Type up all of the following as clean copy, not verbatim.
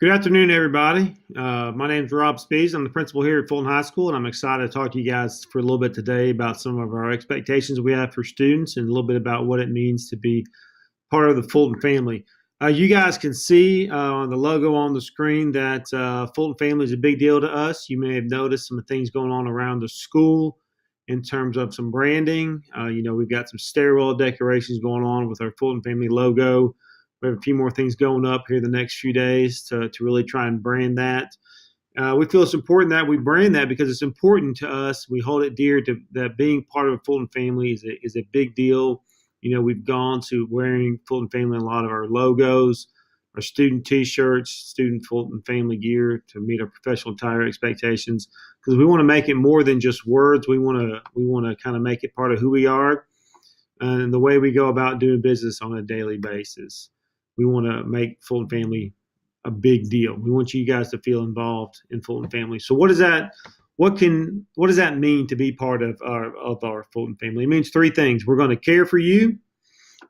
Good afternoon, everybody. My name is Rob Spees. I'm the principal here at Fulton High School, and I'm excited to talk to you guys for a little bit today about some of our expectations we have for students and a little bit about what it means to be part of the Fulton family. You guys can see on the logo on the screen that Fulton family is a big deal to us. You may have noticed some things going on around the school in terms of some branding. We've got some stairwell decorations going on with our Fulton family logo. We have a few more things going up here the next few days to really try and brand that. We feel it's important that we brand that because it's important to us. We hold it dear to that being part of a Fulton family is a big deal. We've gone to wearing Fulton family in a lot of our logos, our student T-shirts, student Fulton family gear to meet our professional attire expectations because we want to make it more than just words. We want to kind of make it part of who we are and the way we go about doing business on a daily basis. We want to make Fulton family a big deal. We want you guys to feel involved in Fulton family. So what does that mean to be part of our Fulton family? It means three things. We're going to care for you,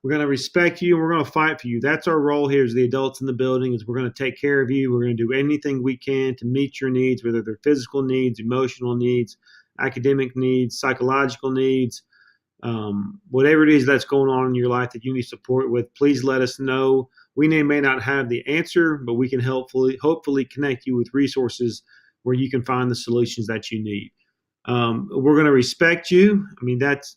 we're going to respect you, and we're going to fight for you. That's our role here as the adults in the building. Is we're going to take care of you. We're going to do anything we can to meet your needs, whether they're physical needs, emotional needs, academic needs, psychological needs. Whatever it is that's going on in your life that you need support with, please let us know. We may not have the answer, but we can hopefully connect you with resources where you can find the solutions that you need. We're going to respect you. I mean, that's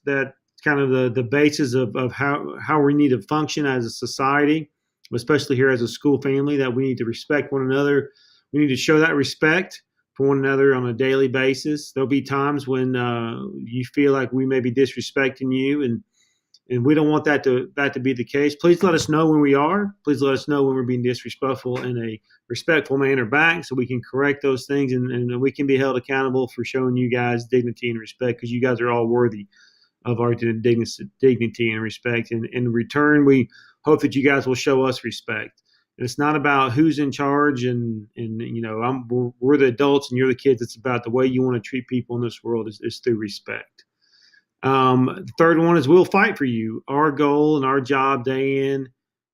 kind of the basis of how we need to function as a society, especially here as a school family, that we need to respect one another. We need to show that respect for one another on a daily basis. There'll be times when you feel like we may be disrespecting you, and we don't want that to be the case. Please let us know when we are. Please let us know when we're being disrespectful in a respectful manner back so we can correct those things and we can be held accountable for showing you guys dignity and respect because you guys are all worthy of our dignity and respect. And in return, we hope that you guys will show us respect. And it's not about who's in charge and we're the adults and you're the kids. It's about the way you want to treat people in this world is through respect. The third one is we'll fight for you. Our goal and our job day in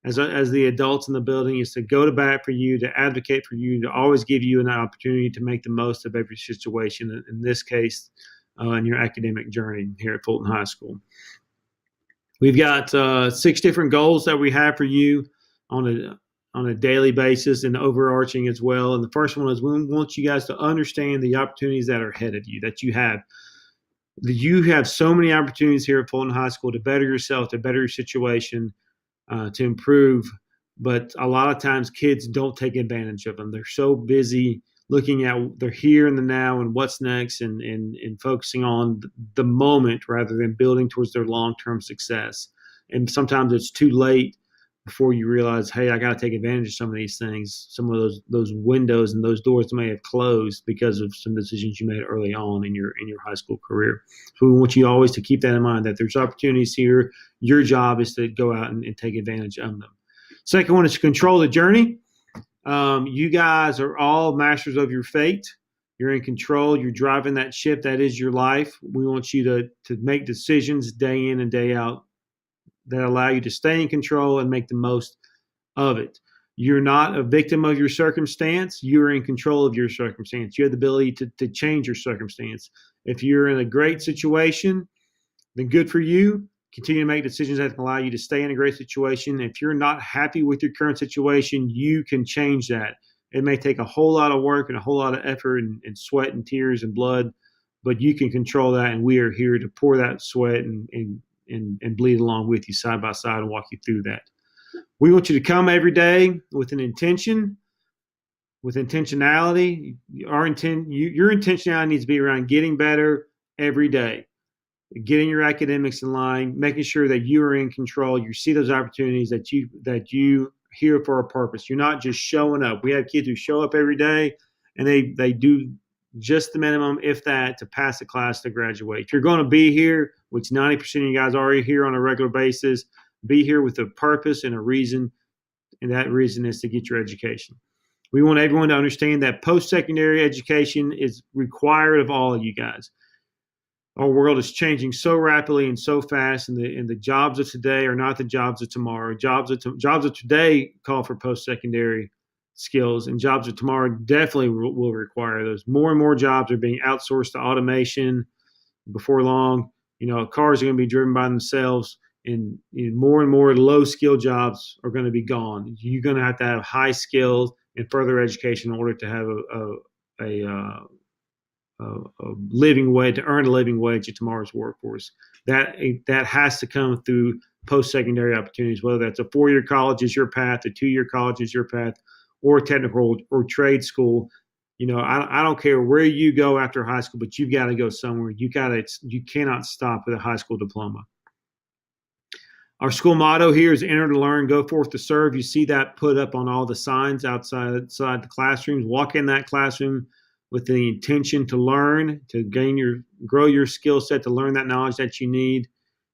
as the adults in the building is to go to bat for you, to advocate for you, to always give you an opportunity to make the most of every situation, in this case, in your academic journey here at Fulton High School. We've got 6 different goals that we have for you on a daily basis and overarching as well. And the first one is we want you guys to understand the opportunities that are ahead of you, that you have. You have so many opportunities here at Fulton High School to better yourself, to better your situation, to improve. But a lot of times kids don't take advantage of them. They're so busy looking at their here and the now and what's next and focusing on the moment rather than building towards their long-term success. And sometimes it's too late before you realize, hey, I got to take advantage of some of these things. Some of those windows and those doors may have closed because of some decisions you made early on in your high school career. So we want you always to keep that in mind, that there's opportunities here. Your job is to go out and take advantage of them. Second one is to control the journey. You guys are all masters of your fate. You're in control. You're driving that ship. That is your life. We want you to make decisions day in and day out that allow you to stay in control and make the most of it. You're not a victim of your circumstance. You're in control of your circumstance. You have the ability to change your circumstance. If you're in a great situation, then good for you. Continue to make decisions that can allow you to stay in a great situation. If you're not happy with your current situation, you can change that. It may take a whole lot of work and a whole lot of effort and sweat and tears and blood, but you can control that, and we are here to pour that sweat and bleed along with you side by side and walk you through that. We want you to come every day with an intention, with intentionality. Your intentionality needs to be around getting better every day, getting your academics in line, making sure that you are in control. You see those opportunities that you here for a purpose. You're not just showing up. We have kids who show up every day and they do just the minimum, if that, to pass the class to graduate. If you're going to be here, which 90% of you guys are here on a regular basis, be here with a purpose and a reason, and that reason is to get your education. We want everyone to understand that post-secondary education is required of all of you guys. Our world is changing so rapidly and so fast, and the jobs of today are not the jobs of tomorrow. Jobs of today call for post-secondary skills, and jobs of tomorrow definitely will require those. More and more jobs are being outsourced to automation. Before long, cars are going to be driven by themselves, and more and more low skill jobs are going to be gone. You're going to have high skills and further education in order to have a living wage, to earn a living wage in tomorrow's workforce. That has to come through post-secondary opportunities, whether that's a 4-year college is your path, a 2-year college is your path, or technical or trade school. I don't care where you go after high school, but you've got to go somewhere. You cannot stop with a high school diploma. Our school motto here is enter to learn, go forth to serve. You see that put up on all the signs outside the classrooms. Walk in that classroom with the intention to learn, to grow your skill set, to learn that knowledge that you need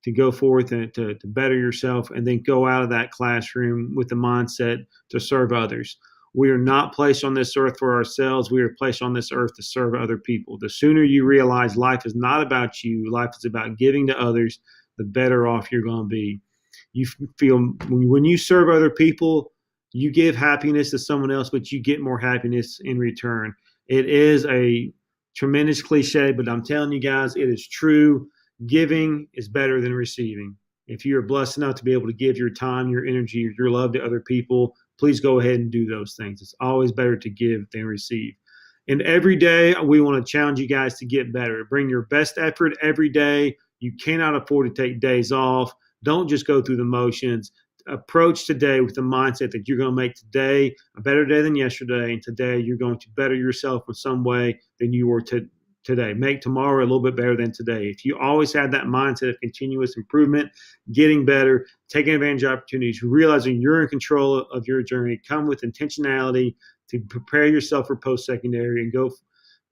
to go forth and to better yourself, and then go out of that classroom with the mindset to serve others. We are not placed on this earth for ourselves. We are placed on this earth to serve other people. The sooner you realize life is not about you, life is about giving to others, the better off you're going to be. You feel when you serve other people, you give happiness to someone else, but you get more happiness in return. It is a tremendous cliche, but I'm telling you guys, it is true. Giving is better than receiving. If you are blessed enough to be able to give your time, your energy, your love to other people, please go ahead and do those things. It's always better to give than receive. And every day, we want to challenge you guys to get better. Bring your best effort every day. You cannot afford to take days off. Don't just go through the motions. Approach today with the mindset that you're going to make today a better day than yesterday, and today you're going to better yourself in some way than you were today. Make tomorrow a little bit better than today. If you always have that mindset of continuous improvement, getting better, taking advantage of opportunities, realizing you're in control of your journey, come with intentionality to prepare yourself for post-secondary and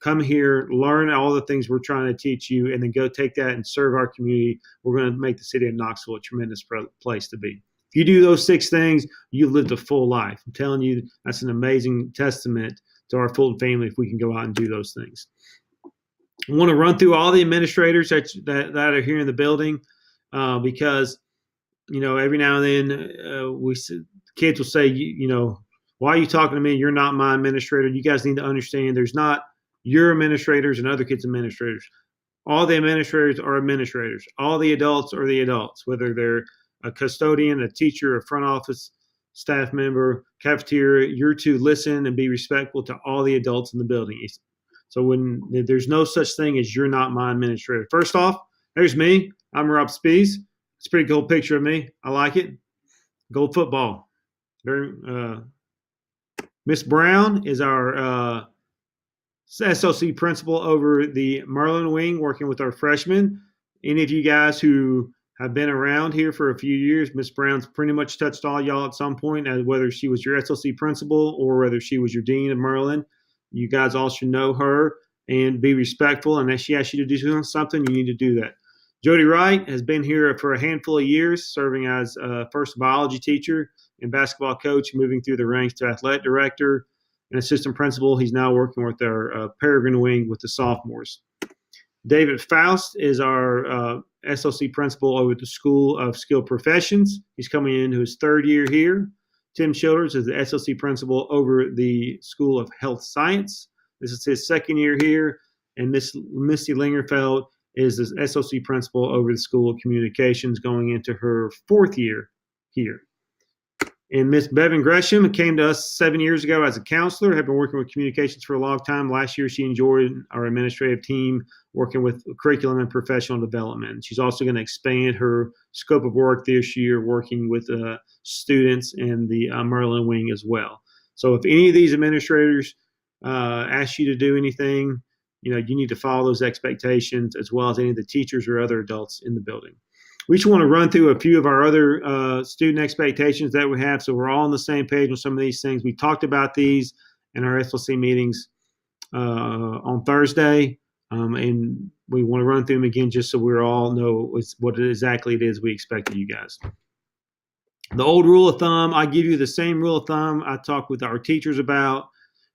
come here, learn all the things we're trying to teach you, and then go take that and serve our community. We're going to make the city of Knoxville a tremendous place to be. If you do those 6 things, you've lived a full life. I'm telling you, that's an amazing testament to our Fulton family if we can go out and do those things. I want to run through all the administrators that are here in the building because, every now and then kids will say, why are you talking to me? You're not my administrator. You guys need to understand there's not your administrators and other kids' administrators. All the administrators are administrators. All the adults are the adults, whether they're a custodian, a teacher, a front office staff member, cafeteria. You're to listen and be respectful to all the adults in the building. So when there's no such thing as you're not my administrator. First off, there's me. I'm Rob Spees. It's a pretty cool picture of me. I like it. Gold football. Miss Brown is our SLC principal over the Merlin wing, working with our freshmen. Any of you guys who have been around here for a few years, Miss Brown's pretty much touched all y'all at some point, whether she was your SLC principal or whether she was your dean of Merlin. You guys all should know her and be respectful. And if she asks you to do something, you need to do that. Jody Wright has been here for a handful of years, serving as first biology teacher and basketball coach, moving through the ranks to athletic director and assistant principal. He's now working with our Peregrine wing with the sophomores. David Faust is our SLC principal over at the School of Skilled Professions. He's coming into his 3rd year here. Tim Childers is the SLC principal over the School of Health Science. This is his 2nd year here. And Miss Misty Lingerfeld is the SLC principal over the School of Communications, going into her 4th year here. And Miss Bevan Gresham came to us 7 years ago as a counselor, had been working with communications for a long time. Last year, she enjoyed our administrative team working with curriculum and professional development. She's also going to expand her scope of work this year, working with students in the Merlin wing as well. So if any of these administrators ask you to do anything, you need to follow those expectations, as well as any of the teachers or other adults in the building. We just want to run through a few of our other student expectations that we have, so we're all on the same page on some of these things. We talked about these in our SLC meetings on Thursday, and we want to run through them again just so we all know what exactly it is we expect of you guys. The old rule of thumb, I give you the same rule of thumb I talk with our teachers about.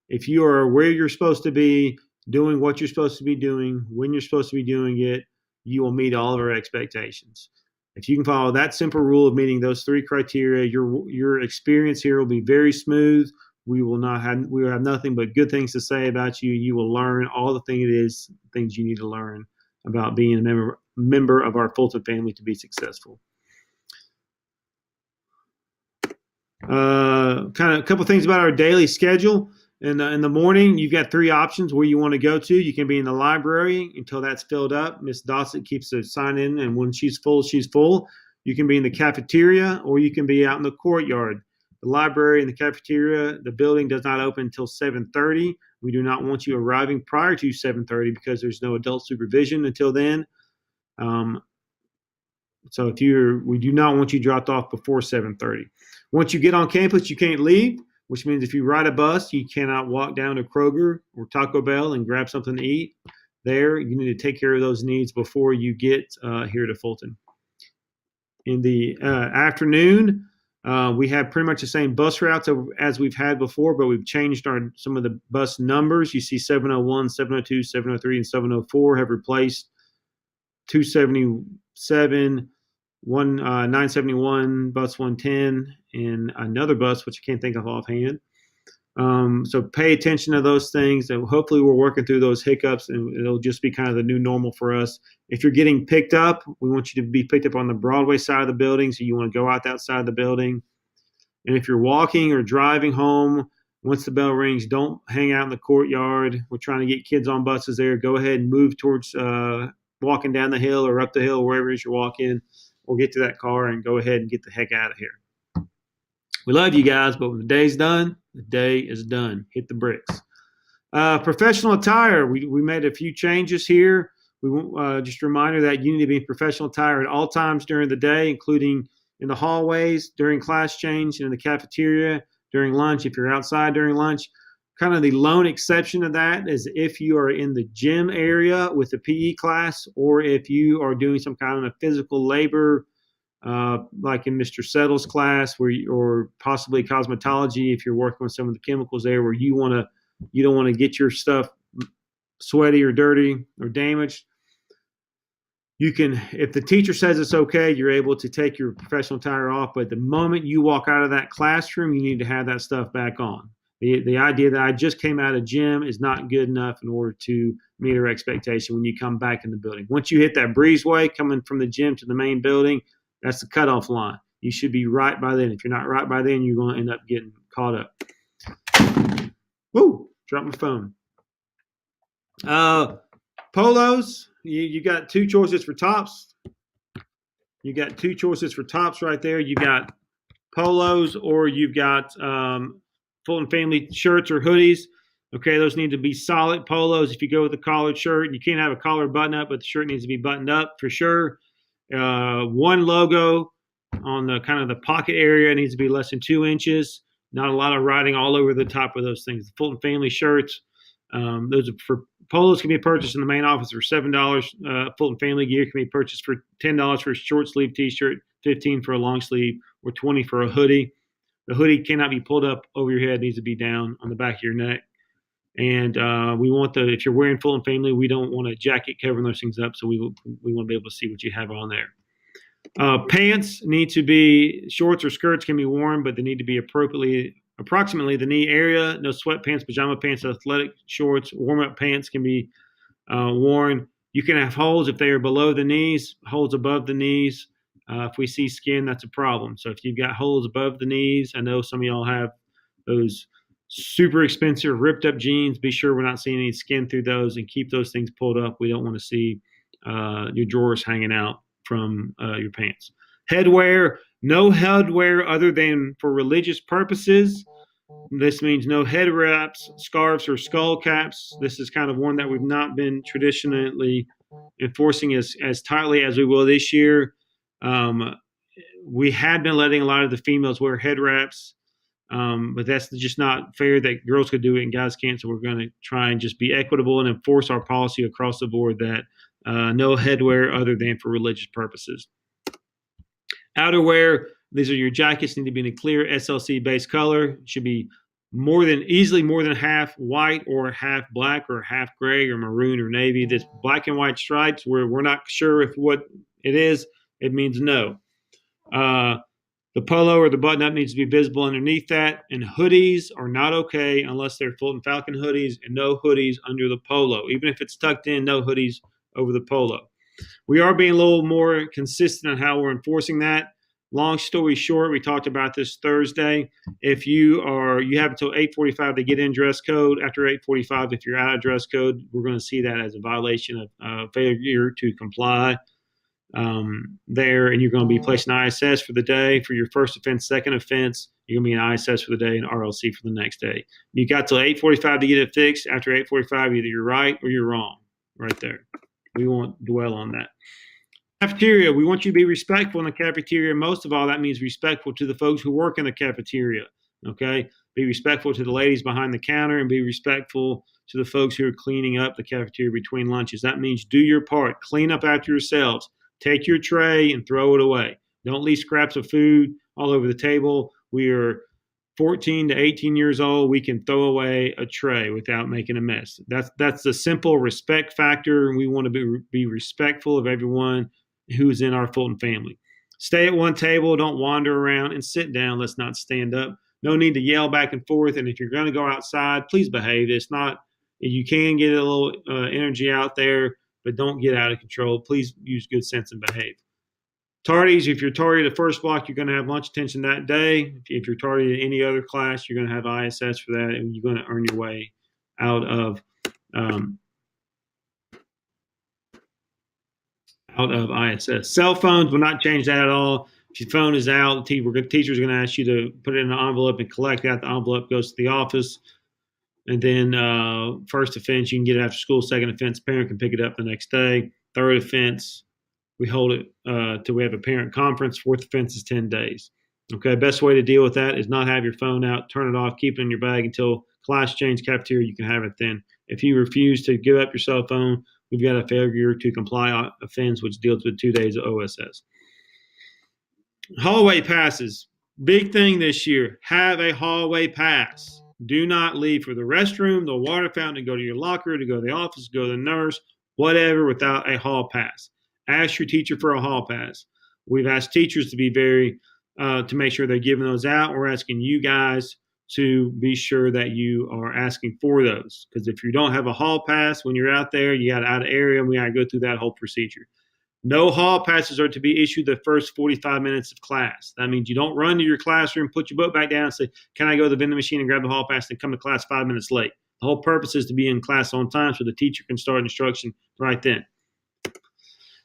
If you are where you're supposed to be, doing what you're supposed to be doing, when you're supposed to be doing it, you will meet all of our expectations. If you can follow that simple rule of meeting those 3 criteria, your experience here will be very smooth. We will have nothing but good things to say about you. You will learn all the things you need to learn about being a member of our Fulton family to be successful. Kind of a couple things about our daily schedule. In the morning, you've got 3 options where you want to go to. You can be in the library until that's filled up. Miss Dossett keeps a sign in, and when she's full, she's full. You can be in the cafeteria, or you can be out in the courtyard. The library and the cafeteria, the building does not open until 7:30. We do not want you arriving prior to 7:30 because there's no adult supervision until then. So we do not want you dropped off before 7:30. Once you get on campus, you can't leave, which means if you ride a bus, you cannot walk down to Kroger or Taco Bell and grab something to eat there. You need to take care of those needs before you get here to Fulton. In the afternoon, we have pretty much the same bus routes as we've had before, but we've changed some of the bus numbers. You see 701, 702, 703, and 704 have replaced 277, 971, bus 110, and another bus, which I can't think of offhand. So pay attention to those things, and hopefully we're working through those hiccups, and it'll just be kind of the new normal for us. If you're getting picked up, we want you to be picked up on the Broadway side of the building, so you want to go out that side of the building. And if you're walking or driving home, once the bell rings, don't hang out in the courtyard. We're trying to get kids on buses there. Go ahead and move towards walking down the hill or up the hill, wherever it is you're walking, or get to that car and go ahead and get the heck out of here. We love you guys, but when the day's done, the day is done. Hit the bricks. Professional attire. We made a few changes here. Just a reminder that you need to be in professional attire at all times during the day, including in the hallways, during class change, and in the cafeteria, during lunch. If you're outside during lunch, kind of the lone exception to that is if you are in the gym area with a PE class, or if you are doing some kind of physical labor, like in Mr. Settle's class, or possibly cosmetology, if you're working with some of the chemicals there, where you don't want to get your stuff sweaty or dirty or damaged. You can, if the teacher says it's okay, you're able to take your professional attire off. But the moment you walk out of that classroom, you need to have that stuff back on. The idea that I just came out of gym is not good enough in order to meet our expectation when you come back in the building. Once you hit that breezeway coming from the gym to the main building, that's the cutoff line. You should be right by then. If you're not right by then, you're going to end up getting caught up. Woo! Dropped my phone. Polos. You got 2 choices for tops. You got 2 choices for tops right there. You got polos, or you've got Fulton family shirts or hoodies. Okay, those need to be solid polos. If you go with a collared shirt, you can't have a collar button up, but the shirt needs to be buttoned up for sure. One logo on the kind of the pocket area needs to be less than 2 inches. Not a lot of writing all over the top of those things. The Fulton family shirts, those are for polos, can be purchased in the main office for $7. Fulton family gear can be purchased for $10 for a short sleeve T-shirt, $15 for a long sleeve, or $20 for a hoodie. The hoodie cannot be pulled up over your head; it needs to be down on the back of your neck. And we want if you're wearing Fulton family, we don't want a jacket covering those things up, so we want to be able to see what you have on there. Pants need to be, shorts or skirts can be worn, but they need to be approximately the knee area. No sweatpants, pajama pants, athletic shorts, warm-up pants can be worn. You can have holes if they are below the knees, holes above the knees. If we see skin, that's a problem. So if you've got holes above the knees, I know some of y'all have those super expensive ripped up jeans. Be sure we're not seeing any skin through those, and keep those things pulled up. We don't want to see your drawers hanging out from your pants. Headwear, no headwear other than for religious purposes. This means no head wraps, scarves, or skull caps. This is kind of one that we've not been traditionally enforcing as tightly as we will this year. We had been letting a lot of the females wear head wraps, but that's just not fair that girls could do it and guys can't. So we're going to try and just be equitable and enforce our policy across the board that no headwear other than for religious purposes. Outerwear, these are your jackets, need to be in a clear SLC-based color. It should be easily more than half white or half black or half gray or maroon or navy. This black and white stripes where we're not sure if what it is, it means no. The polo or the button up needs to be visible underneath that. And hoodies are not okay unless they're Fulton Falcon hoodies, and no hoodies under the polo. Even if it's tucked in, no hoodies over the polo. We are being a little more consistent on how we're enforcing that. Long story short, we talked about this Thursday. If you have until 8:45 to get in dress code. After 8:45, if you're out of dress code, we're going to see that as a violation of failure to comply there, and you're going to be placed in ISS for the day for your first offense. Second offense, you're going to be in ISS for the day and RLC for the next day. You got till 8:45 to get it fixed. After 8:45, either you're right or you're wrong. Right there. We won't dwell on that. Cafeteria, we want you to be respectful in the cafeteria. Most of all, that means respectful to the folks who work in the cafeteria. Okay? Be respectful to the ladies behind the counter, and be respectful to the folks who are cleaning up the cafeteria between lunches. That means do your part. Clean up after yourselves. Take your tray and throw it away. Don't leave scraps of food all over the table. We are 14 to 18 years old. We can throw away a tray without making a mess. That's a simple respect factor. We want to be respectful of everyone who's in our Fulton family. Stay at one table. Don't wander around, and sit down. Let's not stand up. No need to yell back and forth. And if you're going to go outside, please behave. It's not, you can get a little energy out there, but don't get out of control. Please use good sense and behave. Tardies, if you're tardy the first block, you're going to have lunch attention that day. If you're tardy in any other class, you're going to have ISS for that, and you're going to earn your way out of ISS. Cell phones will not change that at all. If your phone is out, the teacher's going to ask you to put it in an envelope and collect that. The envelope goes to the office. And then first offense, you can get it after school. Second offense, parent can pick it up the next day. Third offense, we hold it till we have a parent conference. Fourth offense is 10 days. Okay, best way to deal with that is not have your phone out, turn it off, keep it in your bag until class change cafeteria. You can have it then. If you refuse to give up your cell phone, we've got a failure to comply offense, which deals with 2 days of OSS. Hallway passes. Big thing this year. Have a hallway pass. Do not leave for the restroom, the water fountain, to go to your locker, to go to the office, go to the nurse, whatever, without a hall pass. Ask your teacher for a hall pass. We've asked teachers to be to make sure they're giving those out. We're asking you guys to be sure that you are asking for those. Because if you don't have a hall pass when you're out there, you got out of area, and we got to go through that whole procedure. No hall passes are to be issued the first 45 minutes of class. That means you don't run to your classroom, put your book back down, and say, can I go to the vending machine and grab the hall pass and come to class 5 minutes late? The whole purpose is to be in class on time so the teacher can start instruction right then.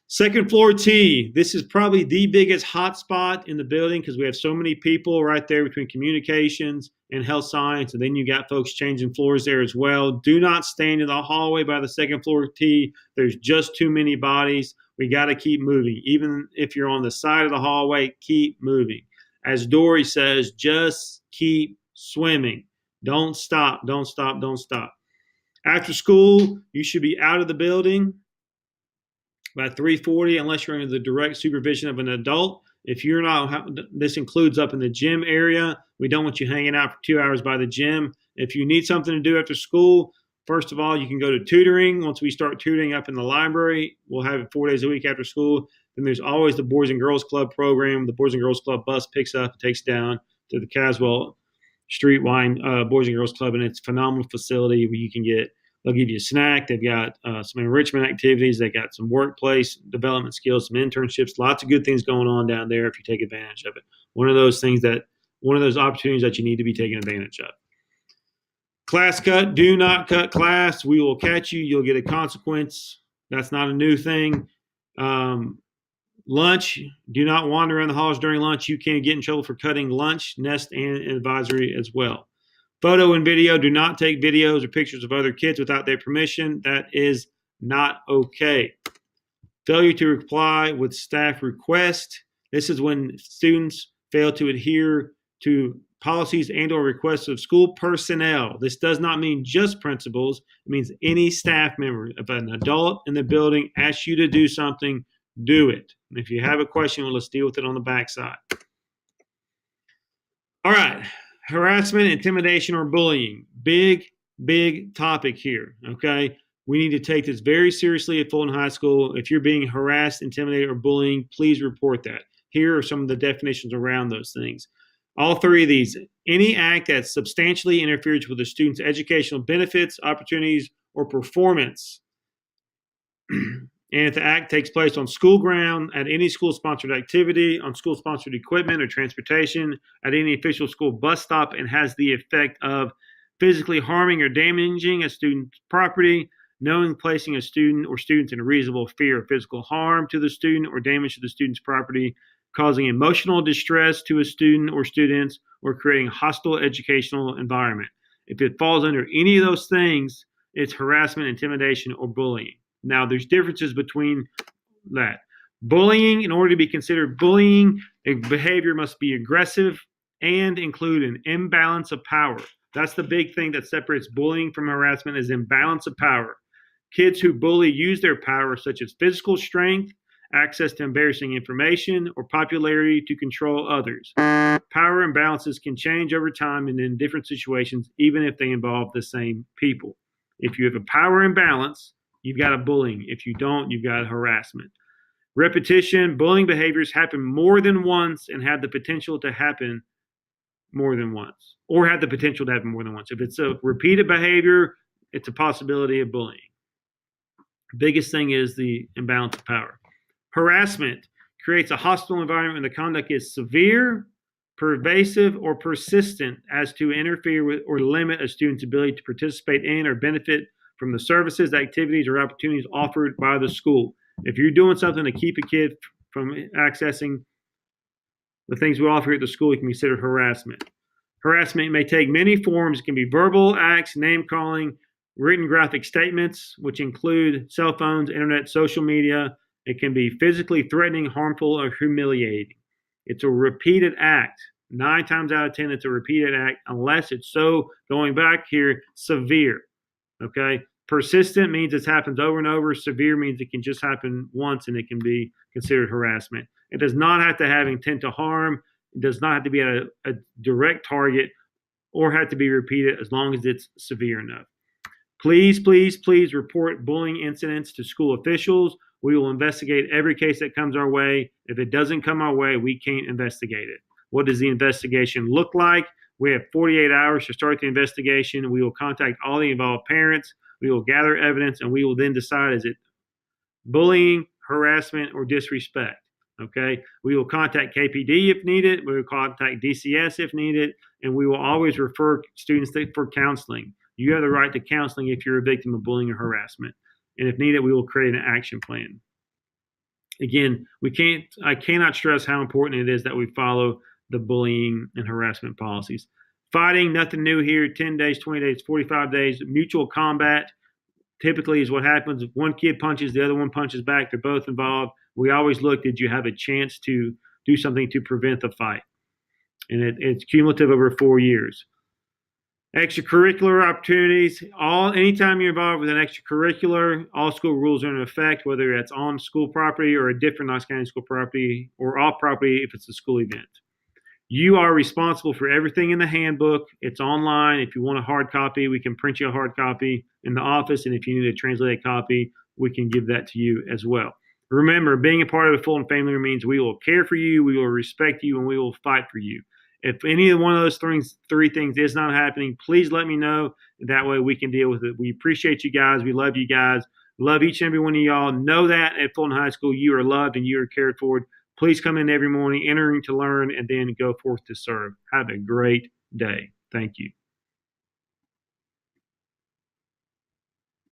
Second floor T. This is probably the biggest hot spot in the building because we have so many people right there between communications and health science, and then you got folks changing floors there as well. Do not stand in the hallway by the second floor T. There's just too many bodies. We got to keep moving. Even if you're on the side of the hallway, keep moving. As Dory says, just keep swimming. Don't stop, don't stop, don't stop. After school, you should be out of the building by 3:40 unless you're under the direct supervision of an adult. If you're not, this includes up in the gym area. We don't want you hanging out for 2 hours by the gym. If you need something to do after school, first of all, you can go to tutoring. Once we start tutoring up in the library, we'll have it 4 days a week after school. Then there's always the Boys and Girls Club program. The Boys and Girls Club bus picks up and takes down to the Caswell Street Wine Boys and Girls Club, and it's a phenomenal facility where you can they'll give you a snack. They've got some enrichment activities. They got some workplace development skills, some internships, lots of good things going on down there if you take advantage of it. One of those opportunities that you need to be taking advantage of. Class cut. Do not cut class. We will catch you. You'll get a consequence. That's not a new thing. Lunch. Do not wander around the halls during lunch. You can get in trouble for cutting lunch, nest, and advisory as well. Photo and video. Do not take videos or pictures of other kids without their permission. That is not okay. Failure to comply with staff request. This is when students fail to adhere to policies and or requests of school personnel. This does not mean just principals. It means any staff member. If an adult in the building asks you to do something, do it. And if you have a question, well, let's deal with it on the backside. All right. Harassment, intimidation, or bullying. Big, big topic here, okay? We need to take this very seriously at Fulton High School. If you're being harassed, intimidated, or bullying, please report that. Here are some of the definitions around those things. All three of these: any act that substantially interferes with a student's educational benefits, opportunities, or performance. And if the act takes place on school ground, at any school-sponsored activity, on school-sponsored equipment or transportation, at any official school bus stop, and has the effect of physically harming or damaging a student's property, knowing placing a student or students in reasonable fear of physical harm to the student or damage to the student's property, causing emotional distress to a student or students, or creating a hostile educational environment. If it falls under any of those things, it's harassment, intimidation, or bullying. Now, there's differences between that. Bullying, in order to be considered bullying, a behavior must be aggressive and include an imbalance of power. That's the big thing that separates bullying from harassment, is imbalance of power. Kids who bully use their power, such as physical strength, access to embarrassing information, or popularity to control others. Power imbalances can change over time and in different situations, even if they involve the same people. If you have a power imbalance, you've got a bullying. If you don't, you've got a harassment. Repetition: bullying behaviors happen more than once and have the potential to happen more than once, or have the potential to happen more than once. If it's a repeated behavior, it's a possibility of bullying. The biggest thing is the imbalance of power. Harassment creates a hostile environment when the conduct is severe, pervasive, or persistent as to interfere with or limit a student's ability to participate in or benefit from the services, activities, or opportunities offered by the school. If you're doing something to keep a kid from accessing the things we offer at the school, you can consider harassment. Harassment may take many forms. It can be verbal acts, name calling, written graphic statements, which include cell phones, internet, social media. It can be physically threatening, harmful, or humiliating. It's a repeated act. 9 times out of 10, it's a repeated act, unless it's so, going back here, severe. Okay? Persistent means it happens over and over. Severe means it can just happen once and it can be considered harassment. It does not have to have intent to harm. It does not have to be at a direct target or have to be repeated, as long as it's severe enough. Please, please, please report bullying incidents to school officials. We will investigate every case that comes our way. If it doesn't come our way, we can't investigate it. What does the investigation look like? We have 48 hours to start the investigation. We will contact all the involved parents. We will gather evidence, and we will then decide, is it bullying, harassment, or disrespect? Okay. We will contact KPD if needed. We will contact DCS if needed, and we will always refer students for counseling. You have the right to counseling if you're a victim of bullying or harassment. And if needed, we will create an action plan. Again, I cannot stress how important it is that we follow the bullying and harassment policies. Fighting, nothing new here. 10 days, 20 days, 45 days. Mutual combat typically is what happens. If one kid punches, the other one punches back. They're both involved. We always look, did you have a chance to do something to prevent the fight? And it's cumulative over 4 years. Extracurricular opportunities. Anytime you're involved with an extracurricular, all school rules are in effect, whether it's on school property or a different Knox County school property, or off property if it's a school event. You are responsible for everything in the handbook. It's online. If you want a hard copy, we can print you a hard copy in the office. And if you need a translated copy, we can give that to you as well. Remember, being a part of the Fulton family means we will care for you, we will respect you, and we will fight for you. If any of one of those three things is not happening, please let me know. That way we can deal with it. We appreciate you guys. We love you guys. Love each and every one of y'all. Know that at Fulton High School, you are loved and you are cared for. Please come in every morning, entering to learn, and then go forth to serve. Have a great day. Thank you.